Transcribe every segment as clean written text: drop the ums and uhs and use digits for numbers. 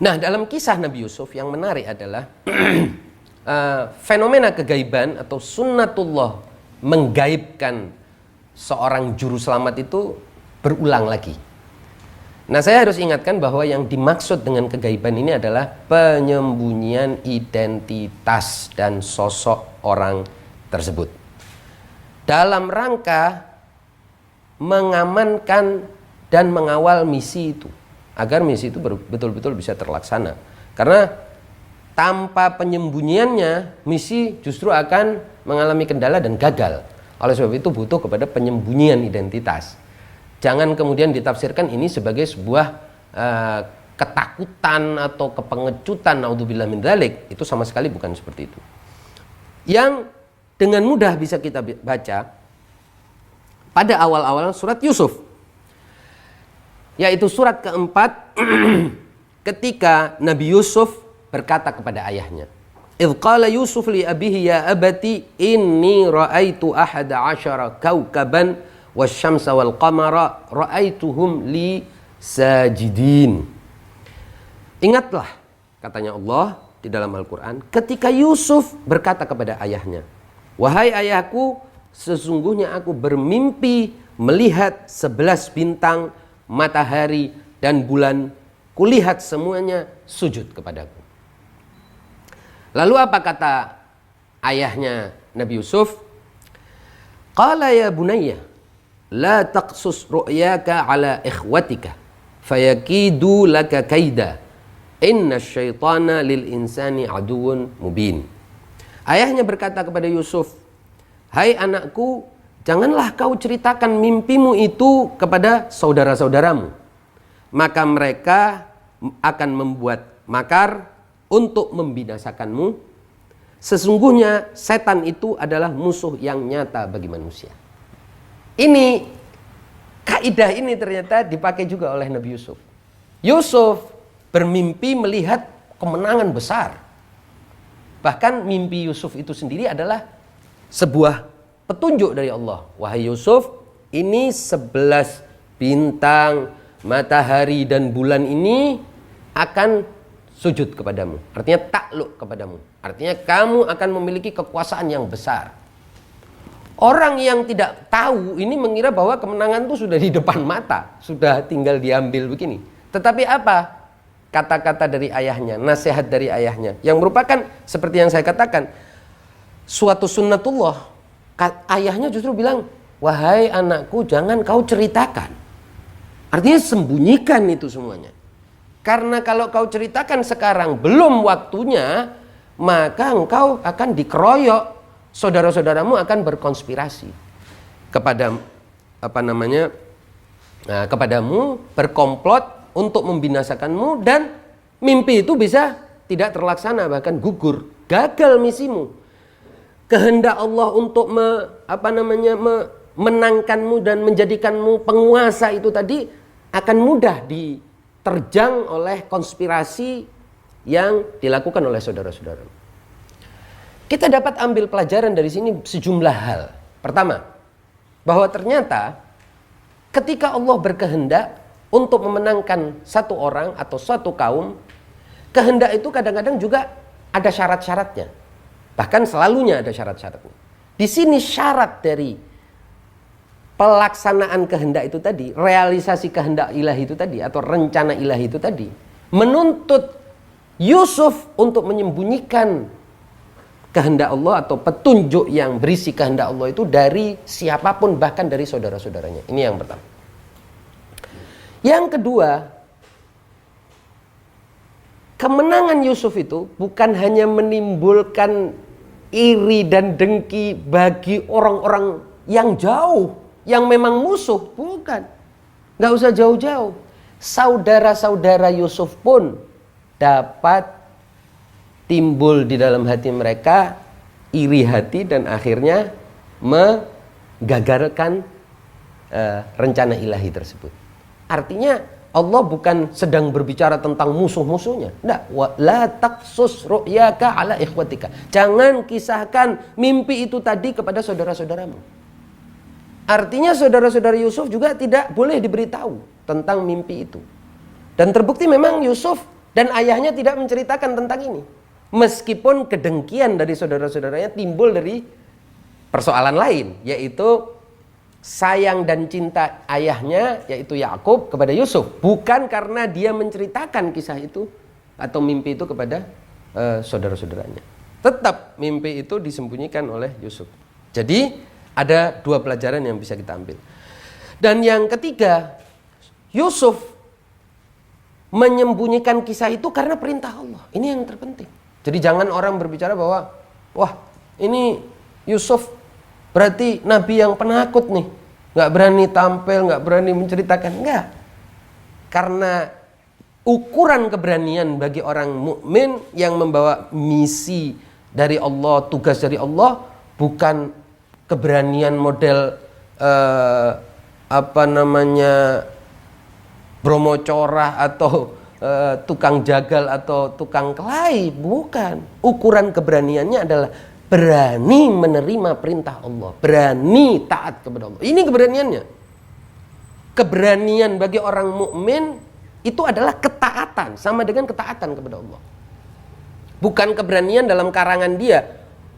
Nah, dalam kisah Nabi Yusuf yang menarik adalah fenomena kegaiban atau sunnatullah menggaibkan seorang juru selamat itu berulang lagi. Nah, saya harus ingatkan bahwa yang dimaksud dengan kegaiban ini adalah penyembunyian identitas dan sosok orang tersebut dalam rangka mengamankan dan mengawal misi itu, agar misi itu betul-betul bisa terlaksana. Karena tanpa penyembunyiannya, misi justru akan mengalami kendala dan gagal. Oleh sebab itu butuh kepada penyembunyian identitas. Jangan kemudian ditafsirkan ini sebagai sebuah ketakutan atau kepengecutan, naudzubillah min dzalik. Itu sama sekali bukan seperti itu. Yang dengan mudah bisa kita baca pada awal-awal surat Yusuf, yaitu surat keempat ketika Nabi Yusuf berkata kepada ayahnya, "Idz qala Yusuf li abihi ya abati inni ra'aitu ahada asyara kawkaban wasyamsa wal qamara ra'aituhum li sajidin." Ingatlah, katanya Allah di dalam Al-Quran, ketika Yusuf berkata kepada ayahnya, "Wahai ayahku, sesungguhnya aku bermimpi melihat 11 bintang, matahari dan bulan, kulihat semuanya sujud kepadaku." Lalu apa kata ayahnya Nabi Yusuf? "Qala ya bunayya la taqsus ru'yaka ala ikhwatika fayakidu laka kaida inna syaitana lil insani aduun mubin." Ayahnya berkata kepada Yusuf, "Hai anakku, janganlah kau ceritakan mimpimu itu kepada saudara-saudaramu, maka mereka akan membuat makar untuk membinasakanmu. Sesungguhnya setan itu adalah musuh yang nyata bagi manusia." Ini kaidah ini ternyata dipakai juga oleh Nabi Yusuf. Yusuf bermimpi melihat kemenangan besar. Bahkan mimpi Yusuf itu sendiri adalah sebuah petunjuk dari Allah. "Wahai Yusuf, ini 11 bintang, matahari dan bulan ini akan sujud kepadamu." Artinya takluk kepadamu. Artinya kamu akan memiliki kekuasaan yang besar. Orang yang tidak tahu ini mengira bahwa kemenangan itu sudah di depan mata, sudah tinggal diambil begini. Tetapi apa kata-kata dari ayahnya, nasihat dari ayahnya, yang merupakan seperti yang saya katakan, suatu sunnatullah. Ayahnya justru bilang, "Wahai anakku, jangan kau ceritakan." Artinya sembunyikan itu semuanya. Karena kalau kau ceritakan sekarang belum waktunya, maka engkau akan dikeroyok. Saudara-saudaramu akan berkonspirasi kepada kepadamu, berkomplot untuk membinasakanmu, dan mimpi itu bisa tidak terlaksana, bahkan gugur, gagal misimu. Kehendak Allah untuk menangkanmu dan menjadikanmu penguasa itu tadi akan mudah diterjang oleh konspirasi yang dilakukan oleh saudara-saudaramu. Kita dapat ambil pelajaran dari sini sejumlah hal. Pertama, bahwa ternyata ketika Allah berkehendak untuk memenangkan satu orang atau suatu kaum, kehendak itu kadang-kadang juga ada syarat-syaratnya. Bahkan selalunya ada syarat-syaratnya. Di sini syarat dari pelaksanaan kehendak itu tadi, realisasi kehendak ilahi itu tadi, atau rencana ilahi itu tadi, menuntut Yusuf untuk menyembunyikan kehendak Allah atau petunjuk yang berisi kehendak Allah itu dari siapapun, bahkan dari saudara-saudaranya. Ini yang pertama. Yang kedua, kemenangan Yusuf itu bukan hanya menimbulkan iri dan dengki bagi orang-orang yang jauh, yang memang musuh, bukan. Nggak usah jauh-jauh. Saudara-saudara Yusuf pun dapat timbul di dalam hati mereka iri hati dan akhirnya menggagalkan rencana ilahi tersebut. Artinya Allah bukan sedang berbicara tentang musuh-musuhnya. Tidak. La taqsus ru'yaka ala ikhwatika. Jangan kisahkan mimpi itu tadi kepada saudara-saudaramu. Artinya saudara-saudara Yusuf juga tidak boleh diberitahu tentang mimpi itu. Dan terbukti memang Yusuf Dan ayahnya tidak menceritakan tentang ini. Meskipun kedengkian dari saudara-saudaranya timbul dari persoalan lain, yaitu sayang dan cinta ayahnya, yaitu Yakub, kepada Yusuf. Bukan karena dia menceritakan kisah itu atau mimpi itu kepada saudara-saudaranya. Tetap mimpi itu disembunyikan oleh Yusuf. Jadi ada dua pelajaran yang bisa kita ambil. Dan yang ketiga, Yusuf menyembunyikan kisah itu karena perintah Allah. Ini yang terpenting. Jadi jangan orang berbicara bahwa, wah ini Yusuf berarti nabi yang penakut nih, nggak berani tampil, nggak berani menceritakan. Enggak. Karena ukuran keberanian bagi orang mukmin yang membawa misi dari Allah, tugas dari Allah, bukan keberanian model Bromo Corah atau tukang jagal atau tukang kelahi. Bukan. Ukuran keberaniannya adalah berani menerima perintah Allah, berani taat kepada Allah. Ini keberaniannya. Keberanian bagi orang mukmin itu adalah ketaatan, sama dengan ketaatan kepada Allah. Bukan keberanian dalam karangan dia.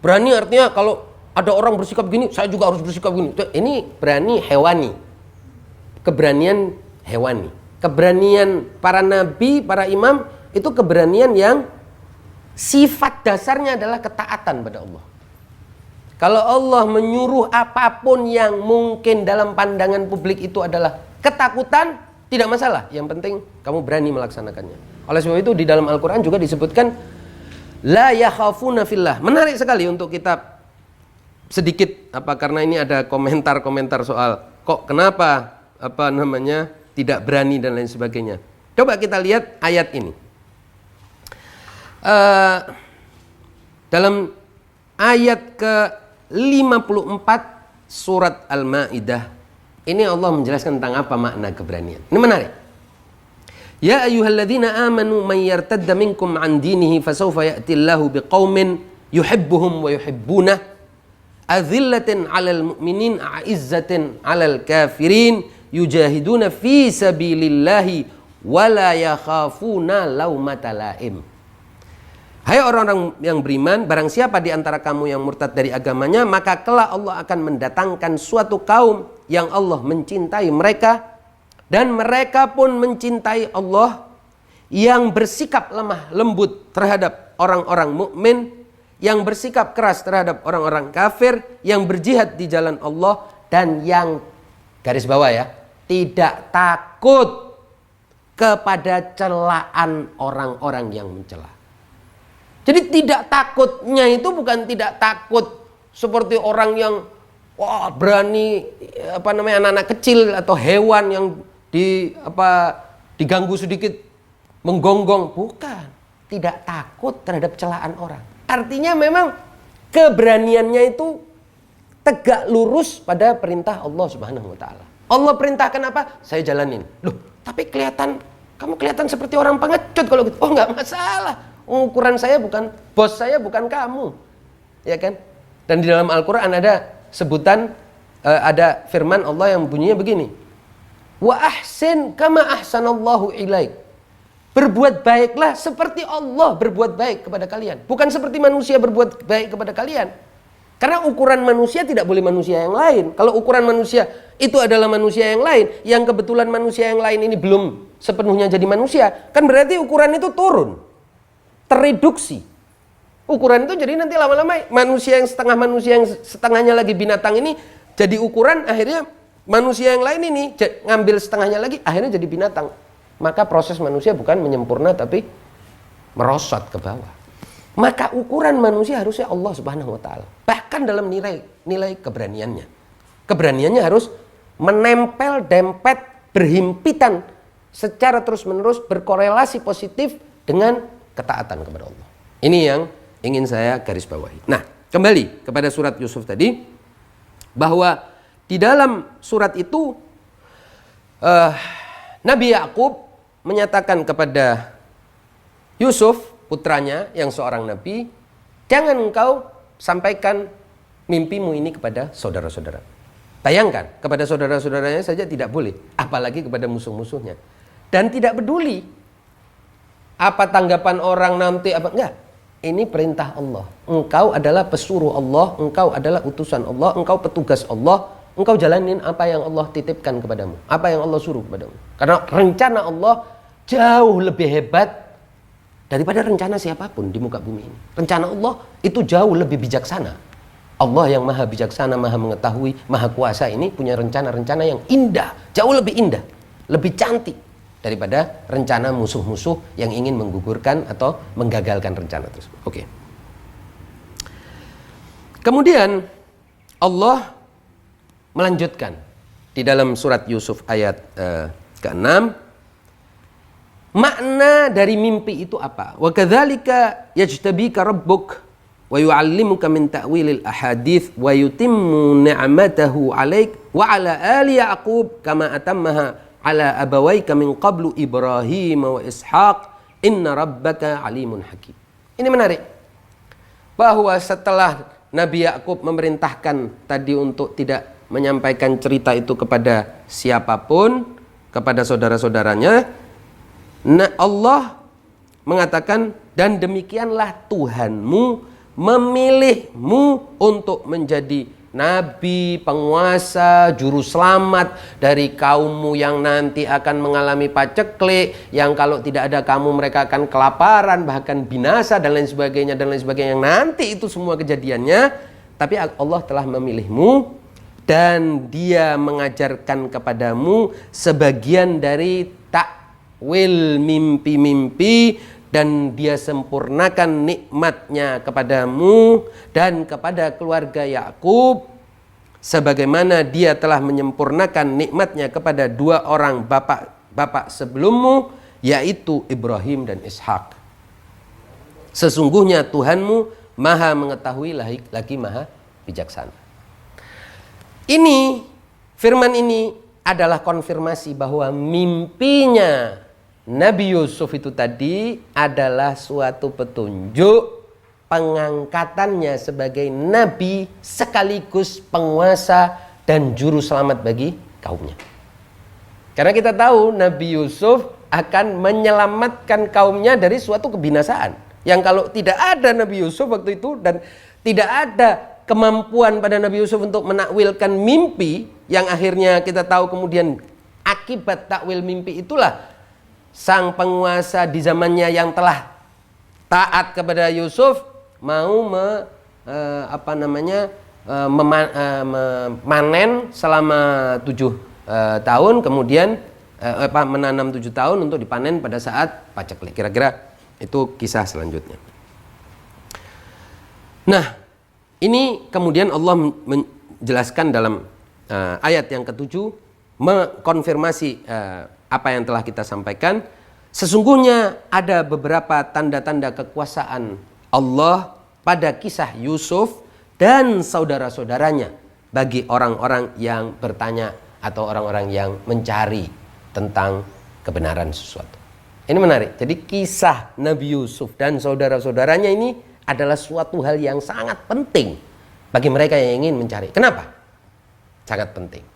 Berani artinya kalau ada orang bersikap gini, saya juga harus bersikap gini. Ini berani hewani. Keberanian hewani. Keberanian para nabi, para imam, itu keberanian yang sifat dasarnya adalah ketaatan pada Allah. Kalau Allah menyuruh apapun yang mungkin dalam pandangan publik itu adalah ketakutan, tidak masalah. Yang penting kamu berani melaksanakannya. Oleh sebab itu di dalam Al-Quran juga disebutkan la yakhafuna fillah. Menarik sekali untuk kita sedikit karena ini ada komentar-komentar soal kok kenapa tidak berani dan lain sebagainya. Coba kita lihat ayat ini. Dalam ayat ke-54 surat Al-Maidah, ini Allah menjelaskan tentang apa makna keberanian. Ini menarik. Ya ayyuhalladzina amanu may yartadda minkum an dinihi fasawfa ya'tillahu biqaumin yuhibbuhum wa yuhibbunah azillatin 'alal mu'minin a'izzatin 'alal kafirin yujahiduna fi sabilillahi wala yakhafuna laumata laim. Hai orang-orang yang beriman, barang siapa di antara kamu yang murtad dari agamanya, maka kelak Allah akan mendatangkan suatu kaum yang Allah mencintai mereka dan mereka pun mencintai Allah, yang bersikap lemah lembut terhadap orang-orang mukmin, yang bersikap keras terhadap orang-orang kafir, yang berjihad di jalan Allah, dan yang garis bawah ya, tidak takut kepada celaan orang-orang yang mencela. Jadi tidak takutnya itu bukan tidak takut seperti orang yang berani anak-anak kecil atau hewan yang diganggu sedikit menggonggong, bukan. Tidak takut terhadap celaan orang. Artinya memang keberaniannya itu tegak lurus pada perintah Allah Subhanahu wa taala. Allah perintahkan apa? Saya jalanin. Loh, tapi kamu kelihatan seperti orang pengecut kalau gitu. Oh, enggak masalah. Ukuran saya bukan, bos saya bukan kamu. Ya kan? Dan di dalam Al-Qur'an ada sebutan, ada firman Allah yang bunyinya begini. Wa ahsin kama ahsanallahu ilaik. Berbuat baiklah seperti Allah berbuat baik kepada kalian. Bukan seperti manusia berbuat baik kepada kalian. Karena ukuran manusia tidak boleh manusia yang lain. Kalau ukuran manusia itu adalah manusia yang lain, yang kebetulan manusia yang lain ini belum sepenuhnya jadi manusia, kan berarti ukuran itu turun, tereduksi. Ukuran itu jadi nanti lama-lama manusia yang setengahnya lagi binatang ini jadi ukuran, akhirnya manusia yang lain ini ngambil setengahnya lagi, akhirnya jadi binatang. Maka proses manusia bukan menyempurna tapi merosot ke bawah. Maka ukuran manusia harusnya Allah Subhanahu wa taala. Bahkan dalam nilai keberaniannya. Keberaniannya harus menempel, dempet, berhimpitan secara terus-menerus, berkorelasi positif dengan ketaatan kepada Allah. Ini yang ingin saya garis bawahi. Nah, kembali kepada surat Yusuf tadi, bahwa di dalam surat itu Nabi Yakub menyatakan kepada Yusuf, putranya yang seorang nabi, jangan engkau sampaikan mimpimu ini kepada saudara-saudara. Bayangkan, kepada saudara-saudaranya saja tidak boleh, apalagi kepada musuh-musuhnya. Dan tidak peduli Apa tanggapan orang nanti apa? Enggak. Ini perintah Allah. Engkau adalah pesuruh Allah, engkau adalah utusan Allah, engkau petugas Allah. Engkau jalanin apa yang Allah titipkan kepadamu, apa yang Allah suruh kepadamu. Karena rencana Allah jauh lebih hebat daripada rencana siapapun di muka bumi ini. Rencana Allah itu jauh lebih bijaksana. Allah yang maha bijaksana, maha mengetahui, maha kuasa ini punya rencana-rencana yang indah, jauh lebih indah, lebih cantik daripada rencana musuh-musuh yang ingin menggugurkan atau menggagalkan rencana tersebut. Oke. Kemudian Allah melanjutkan di dalam surat Yusuf ayat ke-6, makna dari mimpi itu apa? Wa kadzalika yajtabika rabbuk wa yu'allimuka min ta'wilil ahadits wa yutimmu ni'matahu 'alaik wa 'ala ali yaqub kama atammaha ala abawaika min qablu Ibrahim wa Ishaq inna rabbaka alimun hakim. Ini menarik bahwa setelah Nabi Yakub memerintahkan tadi untuk tidak menyampaikan cerita itu kepada siapapun, kepada saudara-saudaranya, Allah mengatakan, dan demikianlah Tuhanmu memilihmu untuk menjadi nabi, penguasa, juru selamat dari kaummu yang nanti akan mengalami paceklik, yang kalau tidak ada kamu mereka akan kelaparan, bahkan binasa dan lain sebagainya yang nanti itu semua kejadiannya. Tapi Allah telah memilihmu dan Dia mengajarkan kepadamu sebagian dari takwil mimpi-mimpi, dan Dia sempurnakan nikmatnya kepadamu dan kepada keluarga Yakub sebagaimana Dia telah menyempurnakan nikmatnya kepada dua orang bapak sebelummu, yaitu Ibrahim dan Ishak. Sesungguhnya Tuhanmu maha mengetahui lagi maha bijaksana. Ini, firman ini adalah konfirmasi bahwa mimpinya Nabi Yusuf itu tadi adalah suatu petunjuk pengangkatannya sebagai nabi sekaligus penguasa dan juru selamat bagi kaumnya. Karena kita tahu Nabi Yusuf akan menyelamatkan kaumnya dari suatu kebinasaan. Yang kalau tidak ada Nabi Yusuf waktu itu dan tidak ada kemampuan pada Nabi Yusuf untuk menakwilkan mimpi, yang akhirnya kita tahu kemudian akibat takwil mimpi itulah sang penguasa di zamannya yang telah taat kepada Yusuf mau memanen selama 7 tahun, kemudian menanam 7 tahun untuk dipanen pada saat paceklik. Kira-kira itu kisah selanjutnya. Nah, ini kemudian Allah menjelaskan dalam ayat yang ke-7, mengkonfirmasi apa yang telah kita sampaikan. Sesungguhnya ada beberapa tanda-tanda kekuasaan Allah pada kisah Yusuf dan saudara-saudaranya bagi orang-orang yang bertanya atau orang-orang yang mencari tentang kebenaran sesuatu. Ini menarik. Jadi kisah Nabi Yusuf dan saudara-saudaranya ini adalah suatu hal yang sangat penting bagi mereka yang ingin mencari. Kenapa? Sangat penting.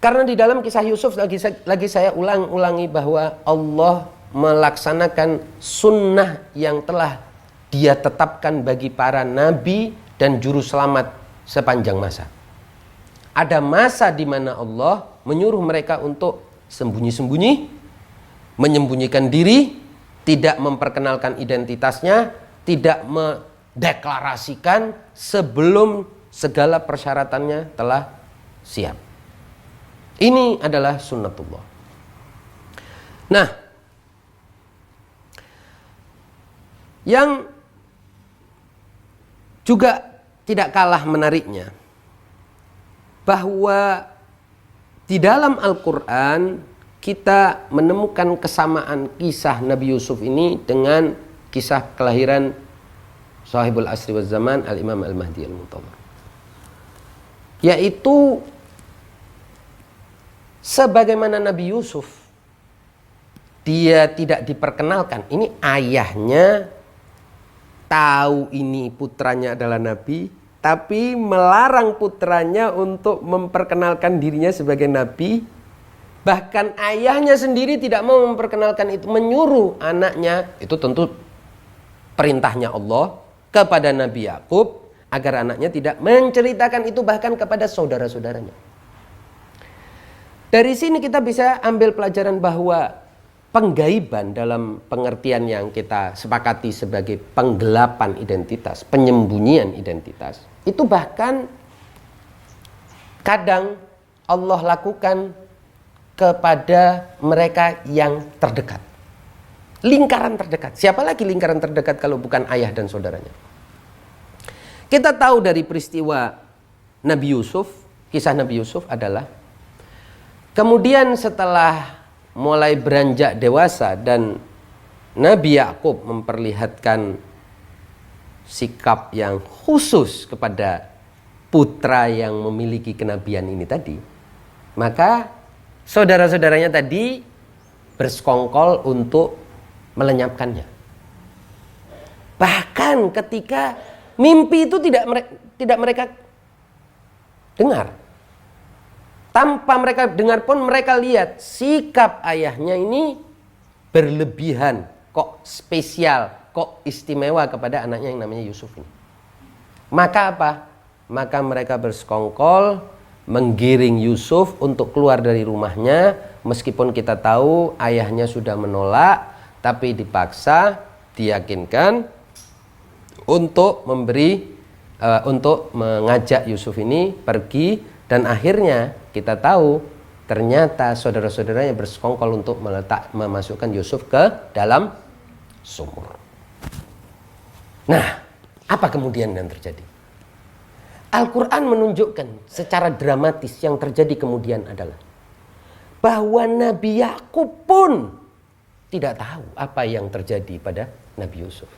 Karena di dalam kisah Yusuf lagi saya ulangi bahwa Allah melaksanakan sunnah yang telah Dia tetapkan bagi para nabi dan juru selamat sepanjang masa. Ada masa di mana Allah menyuruh mereka untuk sembunyi-sembunyi, menyembunyikan diri, tidak memperkenalkan identitasnya, tidak mendeklarasikan sebelum segala persyaratannya telah siap. Ini adalah sunnatullah. Nah, yang juga tidak kalah menariknya bahwa di dalam Al-Quran kita menemukan kesamaan kisah Nabi Yusuf ini dengan kisah kelahiran Sahibul Asri wal Zaman Al-Imam Al-Mahdi Al-Muntadhar, yaitu sebagaimana Nabi Yusuf dia tidak diperkenalkan. Ini ayahnya tahu ini putranya adalah Nabi, tapi melarang putranya untuk memperkenalkan dirinya sebagai Nabi. Bahkan ayahnya sendiri tidak mau memperkenalkan itu, menyuruh anaknya, itu tentu perintahnya Allah kepada Nabi Yakub agar anaknya tidak menceritakan itu bahkan kepada saudara-saudaranya. Dari sini kita bisa ambil pelajaran bahwa penggaiban dalam pengertian yang kita sepakati sebagai penggelapan identitas, penyembunyian identitas, itu bahkan kadang Allah lakukan kepada mereka yang terdekat. Lingkaran terdekat. Siapa lagi lingkaran terdekat kalau bukan ayah dan saudaranya? Kita tahu dari peristiwa Nabi Yusuf, kisah Nabi Yusuf adalah kemudian setelah mulai beranjak dewasa dan Nabi Yakub memperlihatkan sikap yang khusus kepada putra yang memiliki kenabian ini tadi, maka saudara-saudaranya tadi bersekongkol untuk melenyapkannya. Bahkan ketika mimpi itu tidak mereka dengar. Tanpa mereka dengar pun mereka lihat sikap ayahnya ini berlebihan, kok spesial, kok istimewa kepada anaknya yang namanya Yusuf ini. Maka apa? Maka mereka bersekongkol menggiring Yusuf untuk keluar dari rumahnya, meskipun kita tahu ayahnya sudah menolak, tapi dipaksa, diyakinkan untuk untuk mengajak Yusuf ini pergi, dan akhirnya kita tahu ternyata saudara-saudaranya bersekongkol untuk memasukkan Yusuf ke dalam sumur. Nah, apa kemudian yang terjadi? Al-Quran menunjukkan secara dramatis yang terjadi kemudian adalah bahwa Nabi Yakub pun tidak tahu apa yang terjadi pada Nabi Yusuf.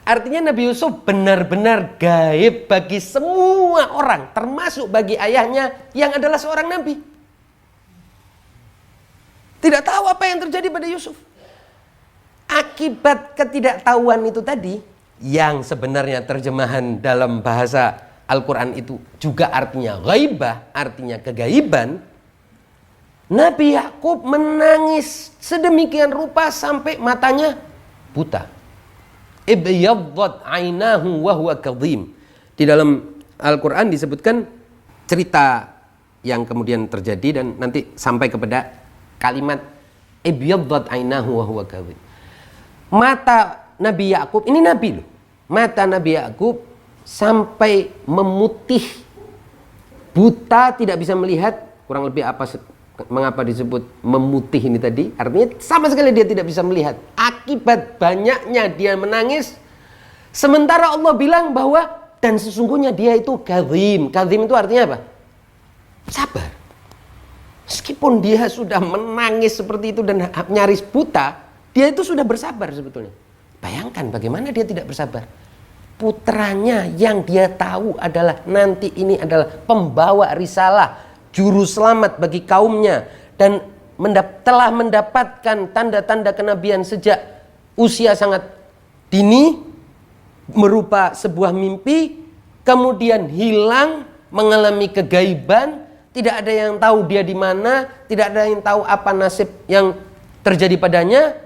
Artinya Nabi Yusuf benar-benar gaib bagi semua orang, termasuk bagi ayahnya yang adalah seorang nabi. Tidak tahu apa yang terjadi pada Yusuf. Akibat ketidaktahuan itu tadi, yang sebenarnya terjemahan dalam bahasa Al-Quran itu juga artinya ghaibah, artinya kegaiban. Nabi Yakub menangis sedemikian rupa sampai matanya buta. Ibyaddat ainahu wa huwa kadhim. Di dalam Al-Quran disebutkan cerita yang kemudian terjadi dan nanti sampai kepada kalimat ibyaddat ainahu wa huwa kadhim. Mata Nabi Yakub, ini Nabi loh. Mata Nabi Yakub sampai memutih, buta, tidak bisa melihat. Kurang lebih mengapa disebut memutih ini tadi? Artinya sama sekali dia tidak bisa melihat. Akibat banyaknya dia menangis. Sementara Allah bilang bahwa dan sesungguhnya dia itu kadhim. Kadhim itu artinya apa? Sabar. Meskipun dia sudah menangis seperti itu dan nyaris buta, dia itu sudah bersabar sebetulnya. Bayangkan bagaimana dia tidak bersabar. Putranya yang dia tahu adalah nanti ini adalah pembawa risalah, juru selamat bagi kaumnya, dan telah mendapatkan tanda-tanda kenabian sejak usia sangat dini, merupa sebuah mimpi, kemudian hilang, mengalami kegaiban, tidak ada yang tahu dia di mana, tidak ada yang tahu apa nasib yang terjadi padanya,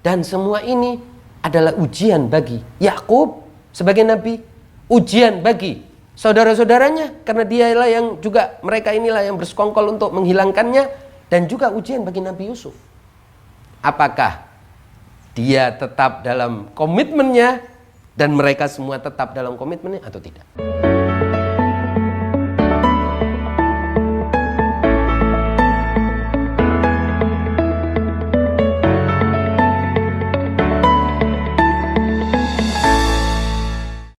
dan semua ini adalah ujian bagi Yakub sebagai nabi, ujian bagi saudara-saudaranya, karena dialah yang juga, mereka inilah yang bersekongkol untuk menghilangkannya, dan juga ujian bagi Nabi Yusuf. Apakah dia tetap dalam komitmennya dan mereka semua tetap dalam komitmennya atau tidak?